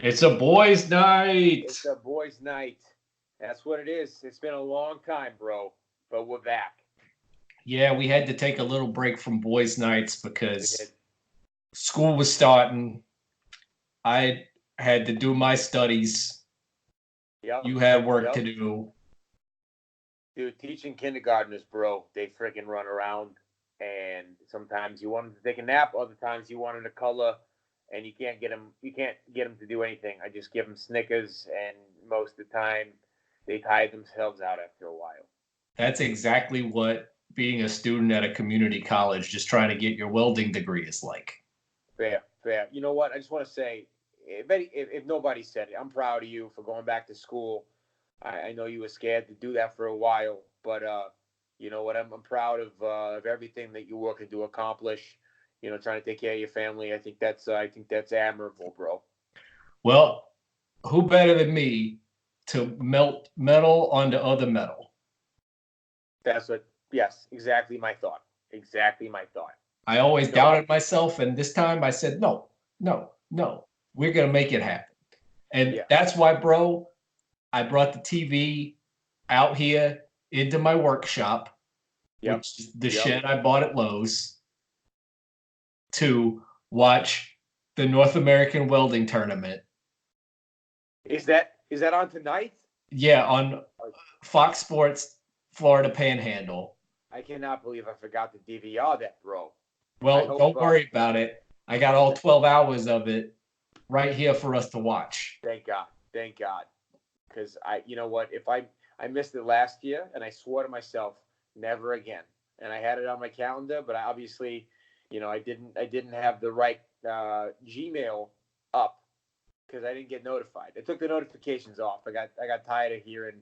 It's a boys' night. It's a boys' night. That's what it is. It's been a long time, bro, but we're back. Yeah, we had to take a little break from boys' nights We did. because school was starting. I had to do my studies. Yep. You had work to Yep. do. Dude, teaching kindergartners, bro, they freaking run around, and sometimes you want them to take a nap, other times you want them to color, and you can't get them. You can't get them to do anything. I just give them Snickers, and most of the time, they tire themselves out after a while. That's exactly what being a student at a community college just trying to get your welding degree is like. Fair, fair. You know what? I just want to say, if nobody said it, I'm proud of you for going back to school. I know you were scared to do that for a while, but you know what? I'm proud of everything that you're working to accomplish. You know, trying to take care of your family. I think that's admirable, bro. Well, who better than me to melt metal onto other metal? That's what. Yes, exactly my thought. Exactly my thought. I always You know, doubted myself, and this time I said, no, no, no. We're going to make it happen. And yeah. that's why, bro, I brought the TV out here into my workshop, Yep. which is the Yep. shed I bought at Lowe's, to watch the North American Welding Tournament. Is that on tonight? Yeah, on Fox Sports Florida Panhandle. I cannot believe I forgot to DVR that, bro. I Well, hope. don't worry about it. I got all 12 hours of it right here for us to watch. Thank God. Thank God. Because you know what? If I missed it last year, and I swore to myself, never again. And I had it on my calendar, but I obviously, I didn't have the right Gmail up because I didn't get notified. I took the notifications off. I got tired of hearing,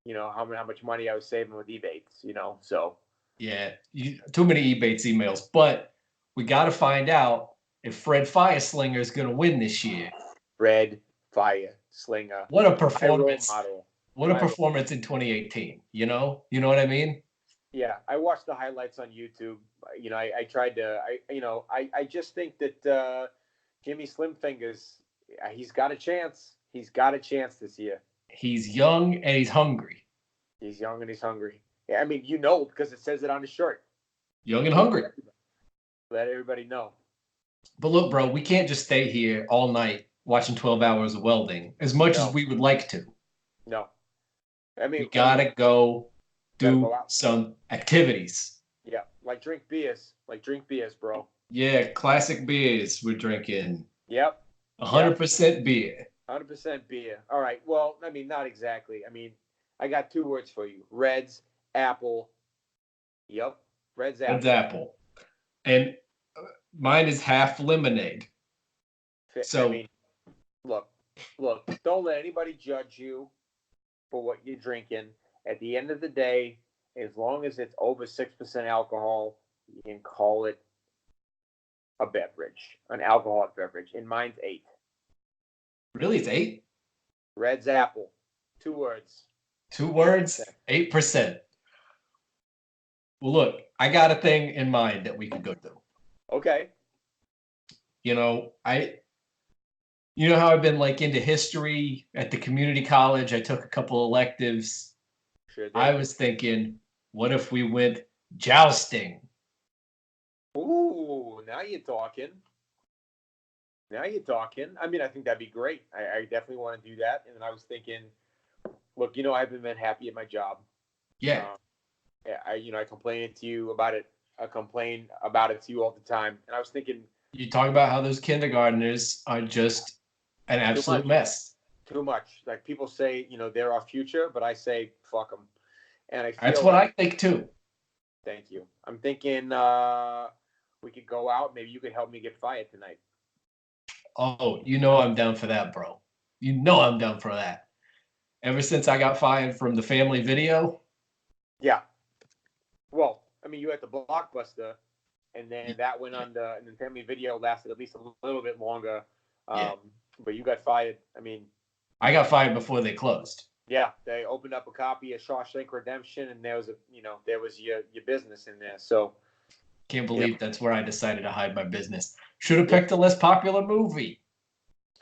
how much money I was saving with Ebates. So Yeah, too many Ebates emails. But we got to find out if Fred Fireslinger is going to win this year. Red Fire Slinger, What a my role performance! model. What a My role. performance in 2018. You know what I mean? Yeah, I watched the highlights on YouTube. I tried to. I just think that Jimmy Slim Fingers, he's got a chance. He's got a chance this year. He's young and he's hungry. He's young and he's hungry. Yeah, I mean, because it says it on his shirt. Young and hungry. Let everybody know. But look, bro, we can't just stay here all night watching 12 hours of welding as much as No, we would like to. no. I We mean, got to go gotta do go out. some activities. Yeah, like drink beers. Like drink beers, bro. Yeah, classic beers we're drinking. Yep. Yep. 100% beer. 100% beer. All right. Well, I mean, not exactly. I mean, I got two words for you: Reds, apple. Yep. Reds, Red's apple. apple. And mine is half lemonade. I So mean, look, look. Don't let anybody judge you for what you're drinking. At the end of the day, as long as it's over 6% alcohol, you can call it a beverage, an alcoholic beverage. And mine's 8. really, it's 8? Red's apple. Two words. Two words, 8%. 8%. Well, look, I got a thing in mind that we could go do. Okay. You know, you know how I've been like into history at the community college. I took a couple electives. Sure I did. was thinking, what if we went jousting? Ooh, now you're talking. Now you're talking. I mean, I think that'd be great. I definitely want to do that. And I was thinking, look, I haven't been happy at my job. Yeah. Um, yeah, I complain to you about it. I complain about it to you all the time. And I was thinking, You talk about how those kindergartners are just an too absolute much, mess. too much. Like people say, they're our future, but I say, fuck them. And I That's feel what I like, think too. thank you. I'm thinking we could go out. Maybe you could help me get fired tonight. Oh, you know I'm down for that, bro. You know I'm down for that. Ever since I got fired from the family video, Yeah. Well, I mean, you had the Blockbuster, and then that went on and the family video lasted at least a little bit longer. yeah, But you got fired. I mean, I got fired before they closed. yeah, they opened up a copy of Shawshank Redemption, and there was your business in there. So, Can't you know, believe that's where I decided to hide my business. Should have yeah, picked a less popular movie.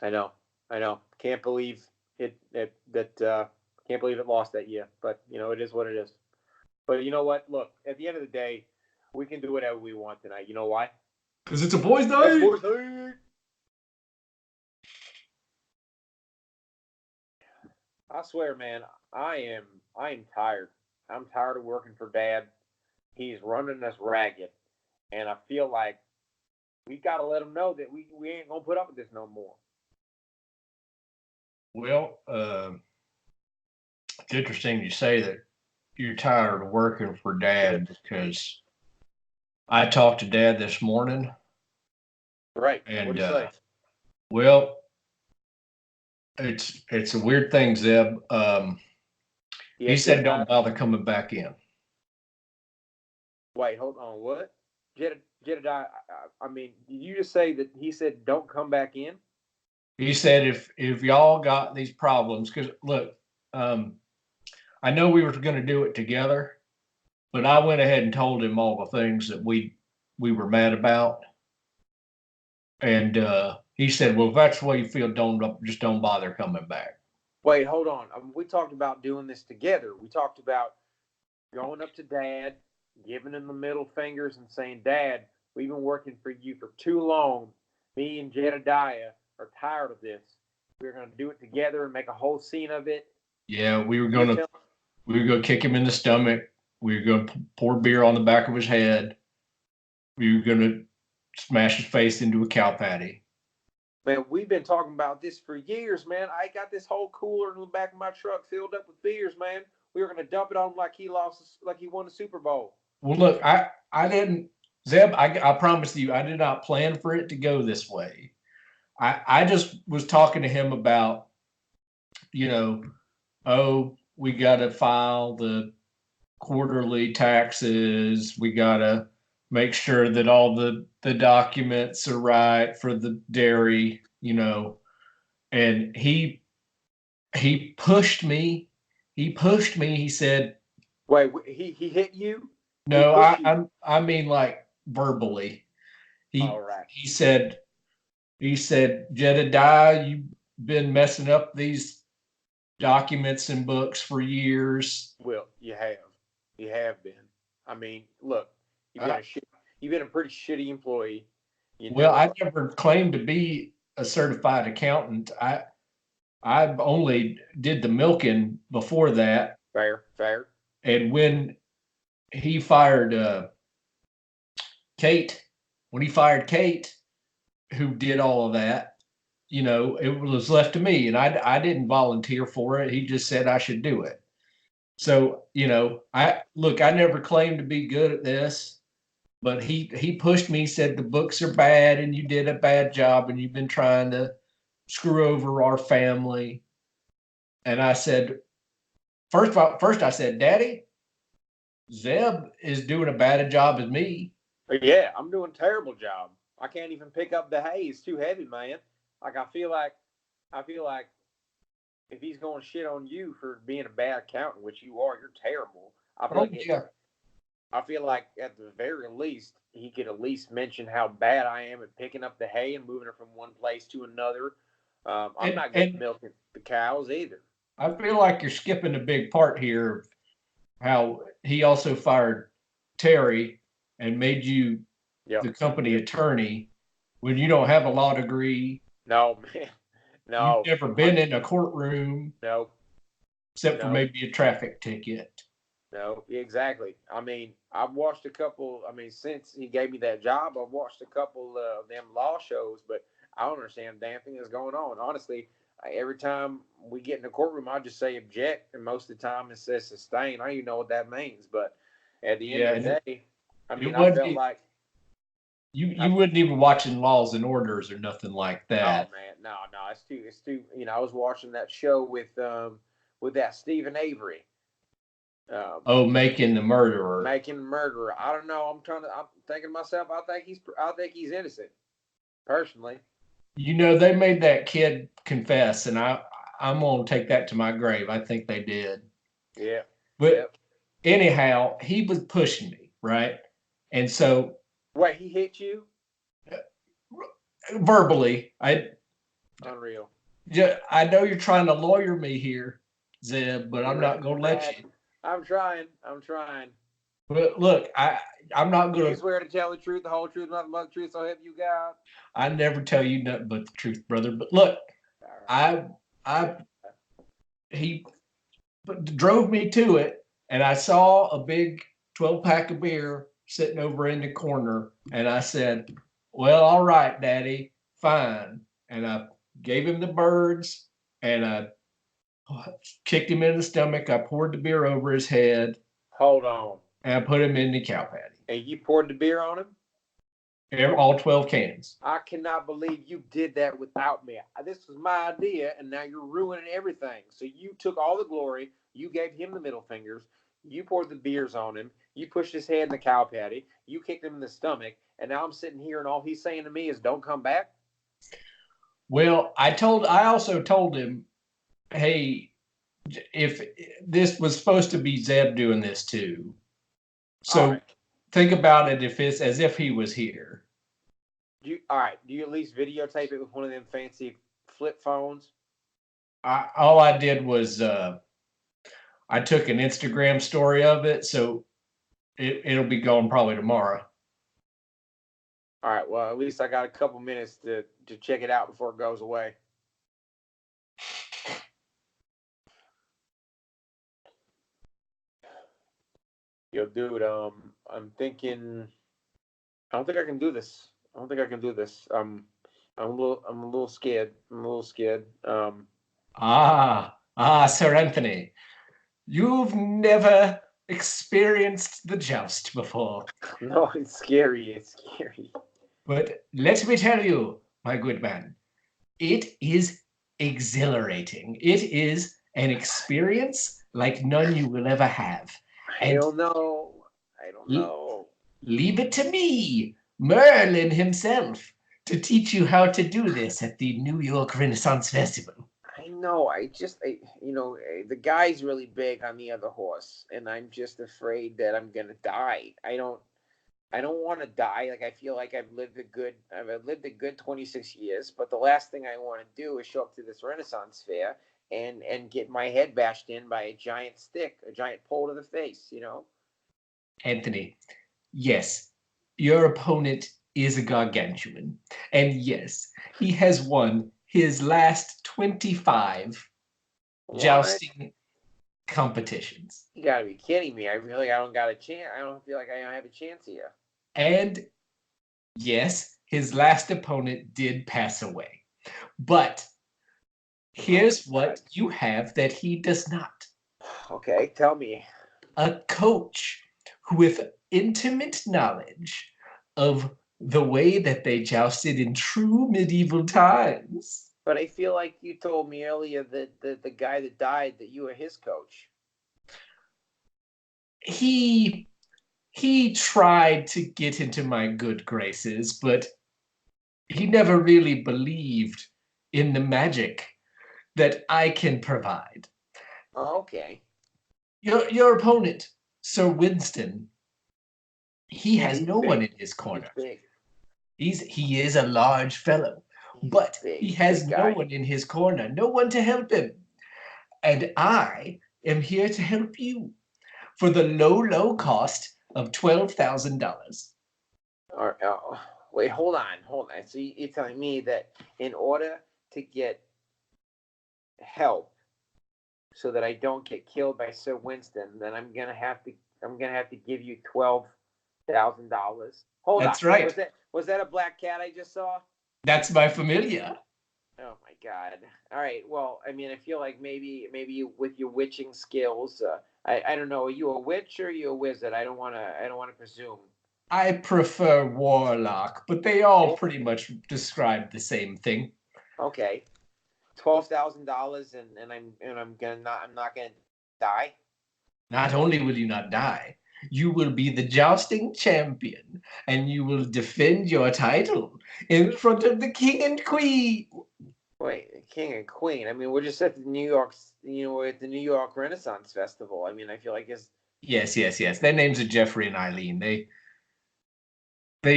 I know, I know. Can't believe can't believe it lost that year. But it is what it is. But you know what? Look, at the end of the day, we can do whatever we want tonight. You know why? Because it's a boys' It's night. Boyz Night. I swear, man, I am tired. I'm tired of working for Dad. He's running us ragged, and I feel like we got to let him know that we ain't gonna put up with this no more. Well, it's interesting you say that you're tired of working for Dad because I talked to Dad this morning, Right? What and do you say? well, it's a weird thing, Zeb. He Yes, said Jedediah. don't bother coming back in. Wait, hold on. What? Jedediah. I mean, did you just say that he said don't come back in? He said if y'all got these problems, because look, um, I know we were going to do it together, but I went ahead and told him all the things that we were mad about, and he said, "Well, if that's the way you feel, don't bother coming back." Wait, hold on. We talked about doing this together. We talked about going up to Dad, giving him the middle fingers, and saying, "Dad, we've been working for you for too long. Me and Jedediah are tired of this. We're going to do it together and make a whole scene of it." Yeah, You're telling we were gonna kick him in the stomach. We were gonna pour beer on the back of his head. We were gonna smash his face into a cow patty. Man, we've been talking about this for years, man. I got this whole cooler in the back of my truck filled up with beers, man. We were gonna dump it on him like he won the Super Bowl. Well, look, I didn't, Zeb. I promise you, I did not plan for it to go this way. I just was talking to him about, you know, oh, we got to file the quarterly taxes. We got to make sure that all the documents are right for the dairy, and he pushed me. He pushed me. He said, Wait, he hit you or he "No, pushed you? I mean like verbally." All He right. he said he said, "Jedediah, you've been messing up these documents and books for years." Well, you have. You have been. I mean, look, you've been I, a you've been a pretty shitty employee. well, I Uh, never claimed to be a certified accountant. I only did the milking before that, Fair, fair. and when he fired Kate, when he fired Kate, who did all of that, it was left to me, and I didn't volunteer for it. He just said I should do it. So, I never claimed to be good at this, but he pushed me, said the books are bad and you did a bad job and you've been trying to screw over our family. And I said, first I said, Daddy, Zeb is doing a bad job as me. But yeah, I'm doing a terrible job. I can't even pick up the hay. It's too heavy, man. Like I feel like if he's going to shit on you for being a bad accountant, which you are, you're terrible. I feel Oh like it, yeah. I feel like at the very least he could at least mention how bad I am at picking up the hay and moving it from one place to another. I'm And not good at and milking the cows either. I feel like you're skipping a big part here of how he also fired Terry and made you Yep. the company Yep. attorney when you don't have a law degree. No, man. You've No. never been in a courtroom No. except for No. maybe a traffic ticket. No. Exactly. I mean, I've watched a couple. I mean, since he gave me that job, I've watched a couple of them law shows, but I don't understand a damn thing that's going on. Honestly, every time we get in the courtroom, I just say object, and most of the time it says sustain. I don't even know what that means, but at the end Yeah, of and the day, I it mean, I wasn't felt like you I, wouldn't even watching laws and orders or nothing like oh that. man, no, no, it's too. I was watching that show with that Stephen Avery, um, Oh, making the murderer. making a murderer. I don't know. I'm thinking to myself. I think he's innocent. Personally, They made that kid confess, and I'm gonna take that to my grave. I think they did. yeah, But yep. anyhow, he was pushing me, right? And so Wait, he hit you? verbally, Unreal. I know you're trying to lawyer me here, Zeb, but I'm not Too gonna let bad. you. I'm trying. I'm trying. But look, I'm not Do you gonna. swear to tell the truth, the whole truth, nothing but the truth, so help you God? I never tell you nothing but the truth, brother. But look, All I right. I he drove me to it, and I saw a big 12-pack of beer sitting over in the corner, and I said, "Well, all right, Daddy, fine." And I gave him the birds, and I kicked him in the stomach. I poured the beer over his head, Hold on. and I put him in the cow patty. And you poured the beer on him? All 12 cans. I cannot believe you did that without me. This was my idea, and now you're ruining everything. So you took all the glory. You gave him the middle fingers. You poured the beers on him. You pushed his head in the cow patty. You kicked him in the stomach. And now I'm sitting here, and all he's saying to me is, "Don't come back." Well, I also told him, hey, if this was supposed to be Zeb doing this too. All So right. think about it if it's as if he was here. All right. Do you at least videotape it with one of them fancy flip phones? All I did was I took an Instagram story of it, so it'll be going probably tomorrow. All right. Well, at least I got a couple minutes to check it out before it goes away. Yo, dude. I'm thinking. I don't think I can do this. I don't think I can do this. I'm a little scared. I'm a little scared. Sir Anthony, you've never experienced the joust before. No, it's scary. It's scary. But let me tell you, my good man, it is exhilarating. It is an experience like none you will ever have. I And don't know. I don't know. leave it to me, Merlin himself, to teach you how to do this at the New York Renaissance Festival. I know. The guy's really big on the other horse, and I'm just afraid that I'm gonna die. I don't want to die. Like I feel like I've lived a good 26 years, but the last thing I want to do is show up to this Renaissance fair and get my head bashed in by a giant stick, a giant pole to the face, you know? Anthony, yes, your opponent is a gargantuan. And yes, he has won his last 25 What? jousting competitions. You gotta be kidding me. I don't got a chance. I don't feel like I have a chance here. And yes, his last opponent did pass away. But Oh here's my God. what you have that he does not: Okay, tell me. a coach with intimate knowledge of the way that they jousted in true medieval times. But I feel like you told me earlier that the guy that died that you were his coach. He he tried to get into my good graces, but he never really believed in the magic that I can provide. Oh, okay. Your opponent, Sir Winston, he Yeah, has he's no one big. in his He's corner. big. He is a large fellow, He's but he big. has Big no guy. one in his corner, no one to help him. And I am here to help you for the low cost of $12,000. Or wait, hold on. So you're telling me that in order to get help, so that I don't get killed by Sir Winston, then I'm gonna have to give you $12,000. Hold on. That's right. Was that a black cat I just saw? That's my familia. Oh my God! All right. Well, I mean, I feel like maybe you, with your witching skills, I don't know. Are you a witch or are you a wizard? I don't wanna presume. I prefer warlock, but they all Oh, pretty much describe the same thing. okay. $12,000, I'm not gonna die. Not only will you not die, you will be the jousting champion, and you will defend your title in front of the king and queen. Wait, king and queen. I mean, we're just at the New York, we're at the New York Renaissance Festival. I mean, I feel like it's Yes. Their names are Jeffrey and Eileen. They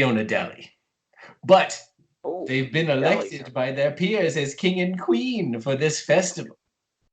own a deli. But Oh, They've been deli. elected by their peers as king and queen for this festival.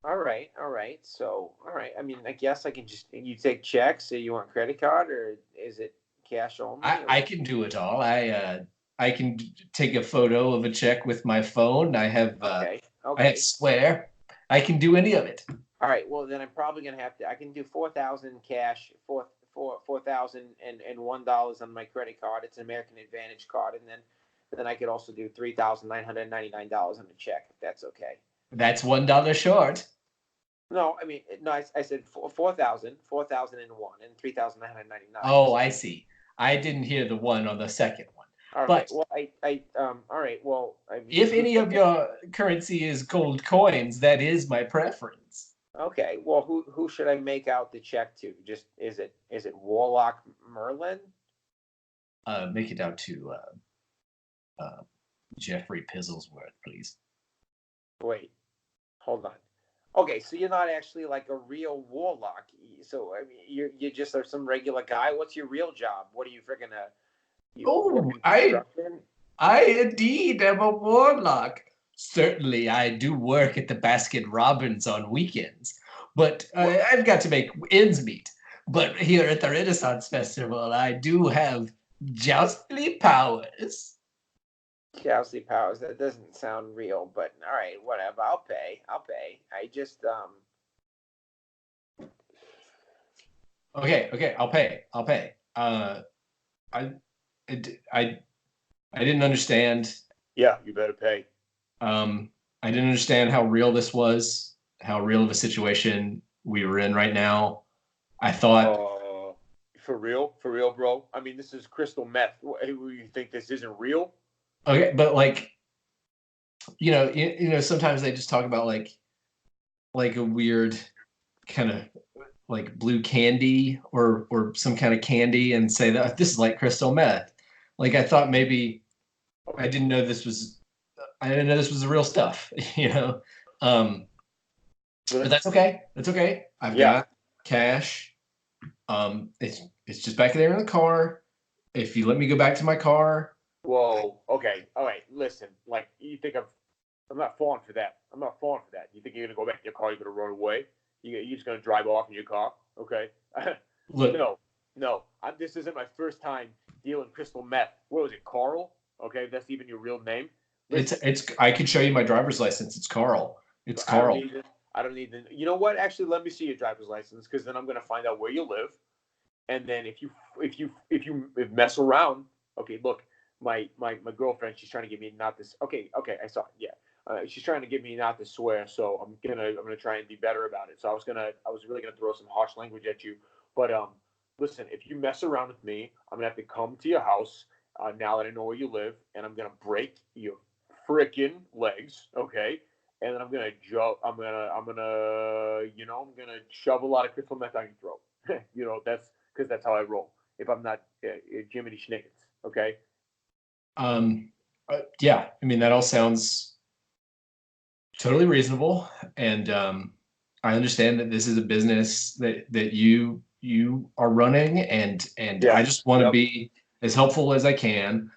All right, all right. So, all right. I mean, I guess I can just you take checks. So you want credit card or is it cash only? I can do it all. I can take a photo of a check with my phone. Okay, I have okay. Square. I can do any of it. All right. Well, then I'm probably gonna have to. I can do 4,000 cash, 4,000 and $1 on my credit card. It's an American Advantage card, and then I could also do $3,999 on a check if that's okay. That's $1 short. No, I mean no. I said 4,001 and 3,999. Oh, I see. I didn't hear the one on the second one. All right. But Well, all right. Well, I mean, if any of your currency is gold coins, that is my preference. okay. Well, who should I make out the check to? Just is it Warlock Merlin? Make it out to Jeffrey Pizzlesworth, please. Wait, hold on. Okay, so you're not actually like a real warlock. So I mean, you just are some regular guy. What's your real job? What are you freaking you work Oh, in construction? I indeed am a warlock. Certainly, I do work at the Baskin Robbins on weekends, but What? I've got to make ends meet. But here at the Renaissance Festival, I do have joustly powers. Chelsea Powers. That doesn't sound real, but all right, whatever. I'll pay. I'll pay. I just Okay, I'll pay. I'll pay. I, I, I didn't understand. Yeah, you better pay. I didn't understand how real this was, how real of a situation we were in right now. I thought, For real, bro. I mean, this is crystal meth. You think this isn't real? okay, but like, sometimes they just talk about like a weird kind of like blue candy or some kind of candy and say that this is like crystal meth. Like I thought maybe I didn't know this was I didn't know this was the real stuff, you know. Um, but that's okay. That's okay. I've Yeah. got cash. It's just back there in the car. If you let me go back to my car, Whoa. Okay. All right. Listen. Like you think I'm not falling for that. I'm not falling for that. You think you're gonna go back to your car? You're gonna run away? You're just gonna drive off in your car? Okay. look, No. No. This isn't my first time dealing crystal meth. What was it, Carl? Okay, that's even your real name. Listen, it's. I could show you my driver's license. It's Carl. It's I don't Carl. need it. I don't need the. You know what? Actually, let me see your driver's license because then I'm gonna find out where you live. And then if you mess around, okay, look, my girlfriend, she's trying to get me not this. Okay, I saw it. Yeah, she's trying to get me not to swear, so I'm gonna try and be better about it. So I was really gonna throw some harsh language at you, but listen, if you mess around with me, I'm gonna have to come to your house now that I know where you live, and I'm gonna break your freaking legs, okay? And then I'm gonna shove a lot of crystal meth down your throat. That's because that's how I roll. If I'm not Jiminy Schnickens, okay? Um, yeah, I mean that all sounds totally reasonable, and I understand that this is a business that you are running, and I Yeah. just want to Yep. be as helpful as I can.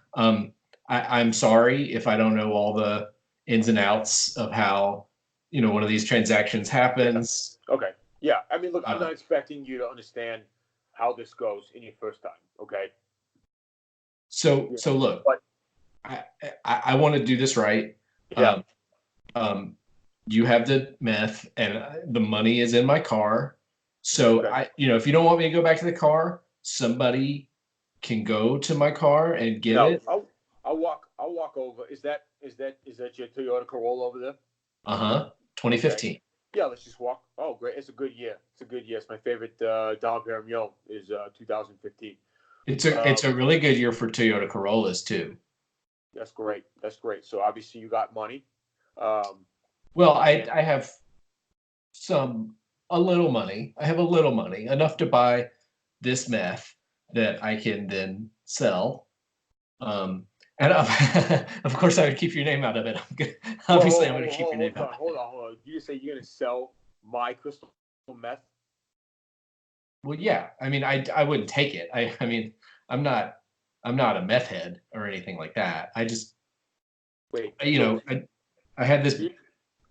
I'm sorry if I don't know all the ins and outs of how one of these transactions Yeah. happens. Okay. Yeah. I mean, look, I'm Uh, not expecting you to understand how this goes in your first time. Okay. Yeah. so look, But I I want to do this right. yeah. Um, um, you have the meth, and the money is in my car. So Okay. if you don't want me to go back to the car, somebody can go to my car and get No, it. I'll walk over. Is that your Toyota Corolla over there? Uh-huh. Okay. 2015. Yeah, let's just walk. Oh, great. It's a good year. It's a good year. It's my favorite Dom Perignon is 2015. It's a really good year for Toyota Corollas too. That's great. That's great. So obviously you got money. Um, Well, and I have some a little money. I have a little money, enough to buy this meth that I can then sell. And of course, I would keep your name out of it. well, Obviously, I'm going to keep your name out of it. hold on. You just say you're gonna sell my crystal meth? Well, yeah. I mean, I wouldn't take it. I mean, I'm not I'm not a meth head or anything like that. I just Wait, You so know, I had this you,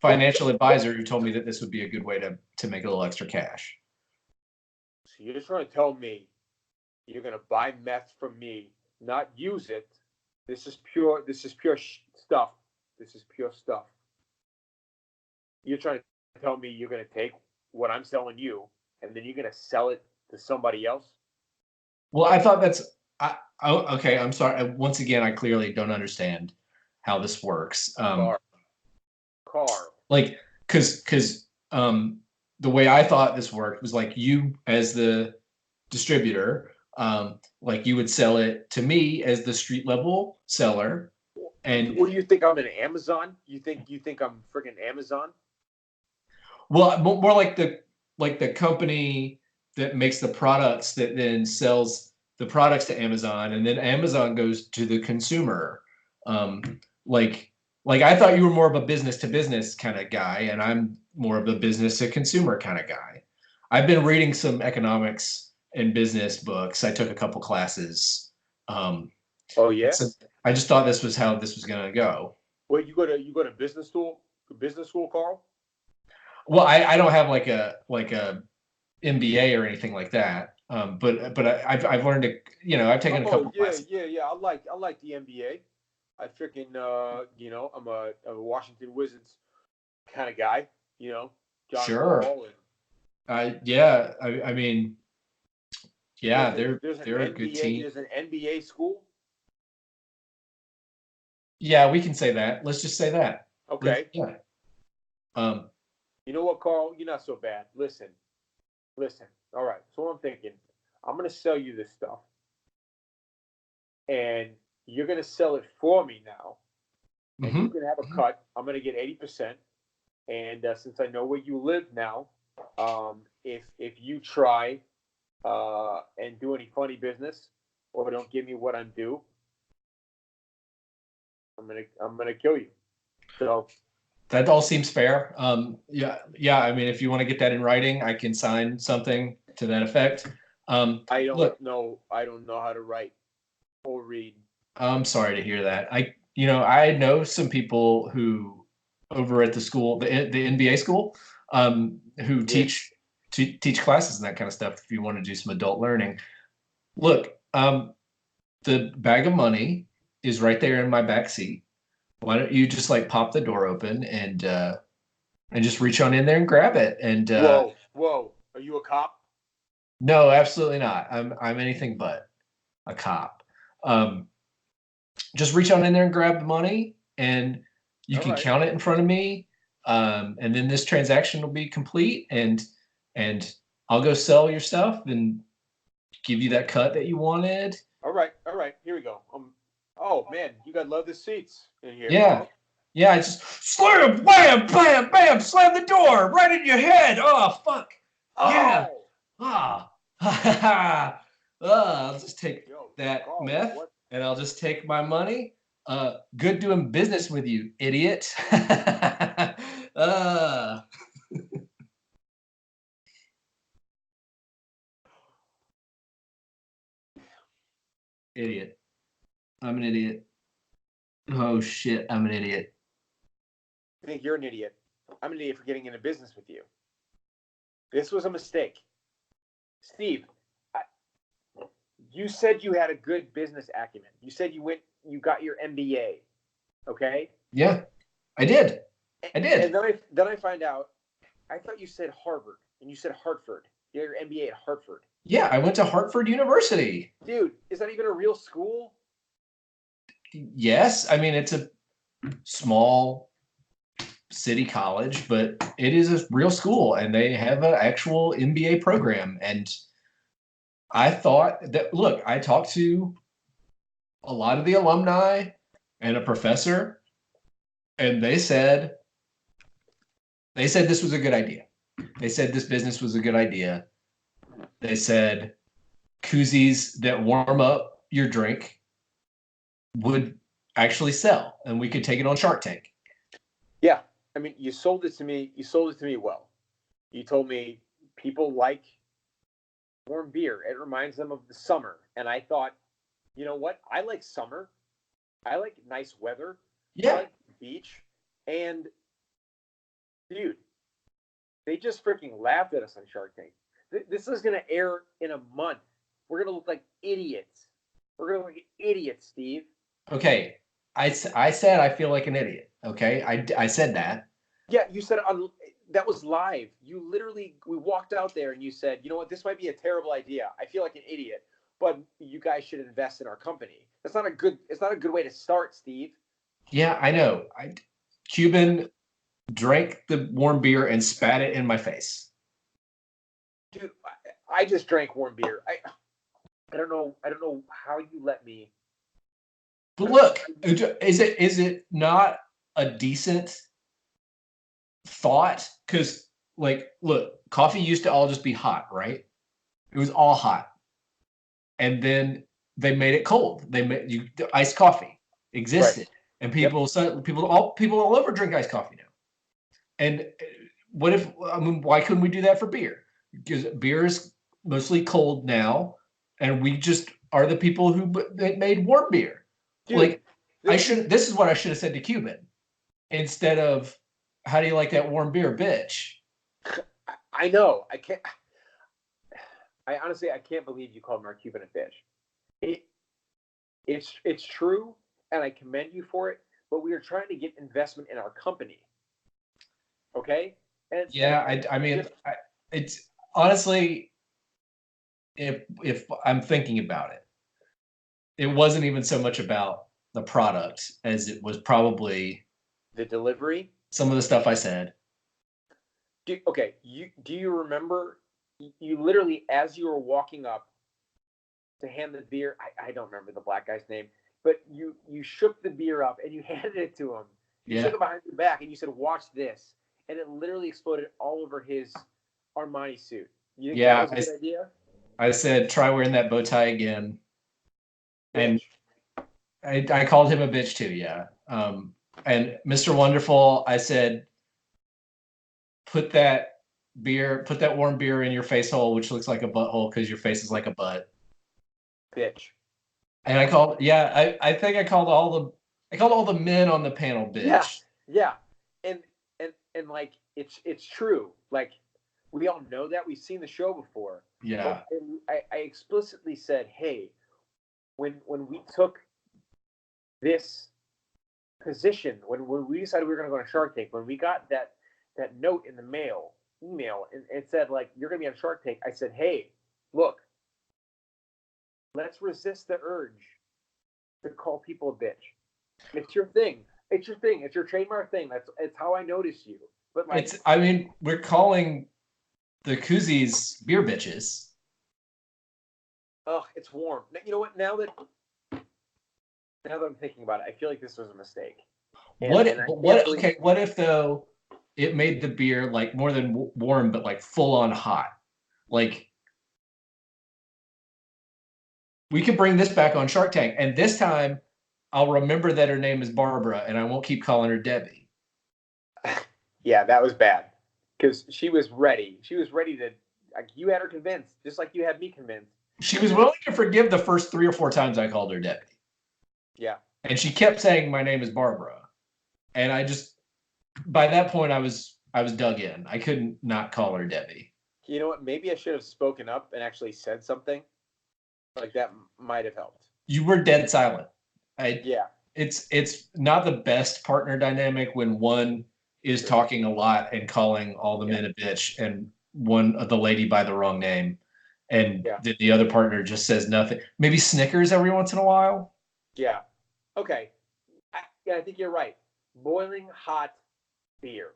financial advisor who told me that this would be a good way to make a little extra cash. so you're just trying to tell me you're gonna buy meth from me, not use it. This is pure. This is pure stuff. This is pure stuff. You're trying to tell me you're gonna take what I'm selling you, and then you're gonna sell it to somebody else. Well, I thought that's okay. I'm sorry. Once again, I clearly don't understand how this works. Car, car. Like, because the way I thought this worked was like you as the distributor, like you would sell it to me as the street level seller, and What do you think? I'm an Amazon? You think I'm freaking Amazon? well, more like the company that makes the products that then sells the products to Amazon, and then Amazon goes to the consumer. Um, like like I thought you were more of a business to business kind of guy, and I'm more of a business to consumer kind of guy. I've been reading some economics and business books. I took a couple classes. Um, Oh and yeah. so I just thought this was how this was going to go. Wait, you go to business school? Business school, Carl? Well, I don't have like a MBA or anything like that. But I've learned to, I've taken a Oh couple yeah, classes. yeah, yeah. I like the NBA. I freaking I'm a Washington Wizards kind of guy. John Sure. Wall and Yeah. I mean, yeah, there's a there's an they're a good NBA team. there's an NBA school. Yeah, we can say that. Let's just say that. Okay. Yeah. Um, You know what, Carl? You're not so bad. Listen, listen. All right. So what I'm thinking, I'm gonna sell you this stuff, and you're gonna sell it for me now, and you mhm. can have a cut. I'm gonna get 80%. And since I know where you live now, if you try and do any funny business or don't give me what I'm due, I'm gonna kill you. So That all seems fair. Yeah, yeah. I mean, if you want to get that in writing, I can sign something to that effect. I don't Look, know. I don't know how to write or read. I'm sorry to hear that. I know some people who over at the school, the NBA school, who Yeah. teach classes and that kind of stuff. If you want to do some adult learning, look, the bag of money is right there in my back seat. Why don't you just like pop the door open and just reach on in there and grab it? And Whoa, whoa. Are you a cop? no, absolutely not. I'm anything but a cop. Um, just reach on in there and grab the money, and you All can right. count it in front of me. And then this transaction will be complete, and I'll go sell your stuff and give you that cut that you wanted. All right. All right. Here we go. Oh man, you got leather seats in here, Yeah, Carl. yeah. I just slam, bam, bam, bam, slam the door right in your head. Oh fuck. Yeah. Oh, Ah. Ha ha ha. I'll just take yo, that Carl. meth What? and I'll just take my money. Good doing business with you, idiot. uh, idiot. I'm an idiot. Oh shit, I'm an idiot. I think you're an idiot. I'm an idiot for getting into business with you. This was a mistake. Steve, I, you said you had a good business acumen. You said you got your MBA. Okay. Yeah, I did. I And did. then I find out. I thought you said Harvard, and you said Hartford. You got your MBA at Hartford. Yeah, I went to Hartford University. Dude, is that even a real school? Yes, I mean it's a small city college, but it is a real school and they have an actual MBA program. And I thought that, look, I talked to a lot of the alumni and a professor, and they said this was a good idea. They said this business was a good idea. They said koozies that warm up your drink would actually sell and we could take it on Shark Tank. Yeah. I mean, you sold it to me. You sold it to me well. You told me people like warm beer. It reminds them of the summer. And I thought, you know what? I like summer. I like nice weather. I Yeah. like beach. And dude, they just freaking laughed at us on Shark Tank. This is gonna air in a month. We're gonna look like idiots. We're gonna look like idiots, Steve. Okay. I said I feel like an idiot. Okay. I said that. Yeah, you said on that was live. You literally we walked out there and you said, you know what, this might be a terrible idea. I feel like an idiot, but you guys should invest in our company. That's not a good. It's not a good way to start, Steve. Yeah, I know. Cuban drank the warm beer and spat it in my face. Dude, I just drank warm beer. I don't know. I don't know how you let me. But look, is it not a decent thought? Because like, look, coffee used to all just be hot, right? It was all hot, and then they made it cold. They made iced coffee Right. existed, and Yep. people all over drink iced coffee now. And what if I mean, why couldn't we do that for beer? Because beer is mostly cold now, and we just are the people who made warm beer. Dude, Like I should. This is what I should have said to Cuban instead of "How do you like that warm beer, bitch?" I know. I can't. I honestly, I can't believe you called Mark Cuban a fish. It, it's true, and I commend you for it. But we are trying to get investment in our company. Okay. Yeah, I mean, it's honestly, if I'm thinking about it, it wasn't even so much about the product as it was probably the delivery. some of the stuff I said. Okay, do you remember? You literally, as you were walking up to hand the beer, I don't remember the black guy's name, but you shook the beer up and you handed it to him. You shook Yeah, it behind your back and you said, "Watch this," and it literally exploded all over his Armani suit. You think that yeah. was a good idea? I said try wearing that bow tie again, and Bitch. I called him a bitch too. Yeah. And Mr. Wonderful, I said put put that warm beer in your face hole, which looks like a butthole because your face is like a butt. Bitch. And I called, yeah, I think I called all the men on the panel Yeah, bitch. yeah, and and like it's true. Like we all know that we've seen the show before, but Yeah. I explicitly said, "Hey, when we took this position, when we decided we were going to go on Shark Tank, when we got that note in the email, and it said like you're going to be on Shark Tank," I said, "Hey, look, let's resist the urge to call people a bitch. It's your thing. It's your thing. It's your trademark thing. It's how I notice you." But like, I mean, we're calling the koozies beer bitches. oh, it's warm. You know what? Now that I'm thinking about it, I feel like this was a mistake, and I can't believe. Okay, what if though it made the beer like more than warm, but like full on hot? Like we could bring this back on Shark Tank, and this time I'll remember that her name is Barbara, and I won't keep calling her Debbie. Yeah, that was bad because she was ready. She was ready to. Like, you had her convinced, just like you had me convinced. She And was then, willing to forgive the first 3 or 4 times I called her Debbie, yeah, and she kept saying my name is Barbara, and I just by that point I was dug in. I couldn't not call her Debbie. you know what? Maybe I should have spoken up and actually said something. Like that might have helped. You were dead silent. I Yeah, it's not the best partner dynamic when one is sure. talking a lot and calling all the Yeah, men a bitch and one the lady by the wrong name, and yeah, the other partner just says nothing. Maybe Snickers every once in a while. yeah. Okay. Yeah, I think you're right. Boiling hot beer.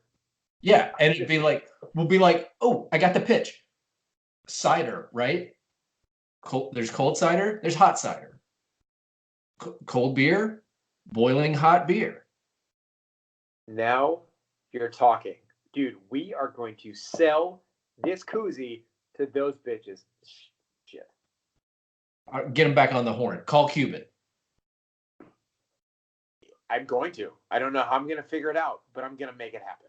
Yeah, and I it'd just be like we'll be like, oh, I got the pitch. Cider, right? There's cold cider. There's hot cider. Cold beer, boiling hot beer. now you're talking, dude. We are going to sell this koozie to those bitches. Shit. Get them back on the horn. Call Cuban. I'm going to. I don't know how I'm going to figure it out, but I'm going to make it happen.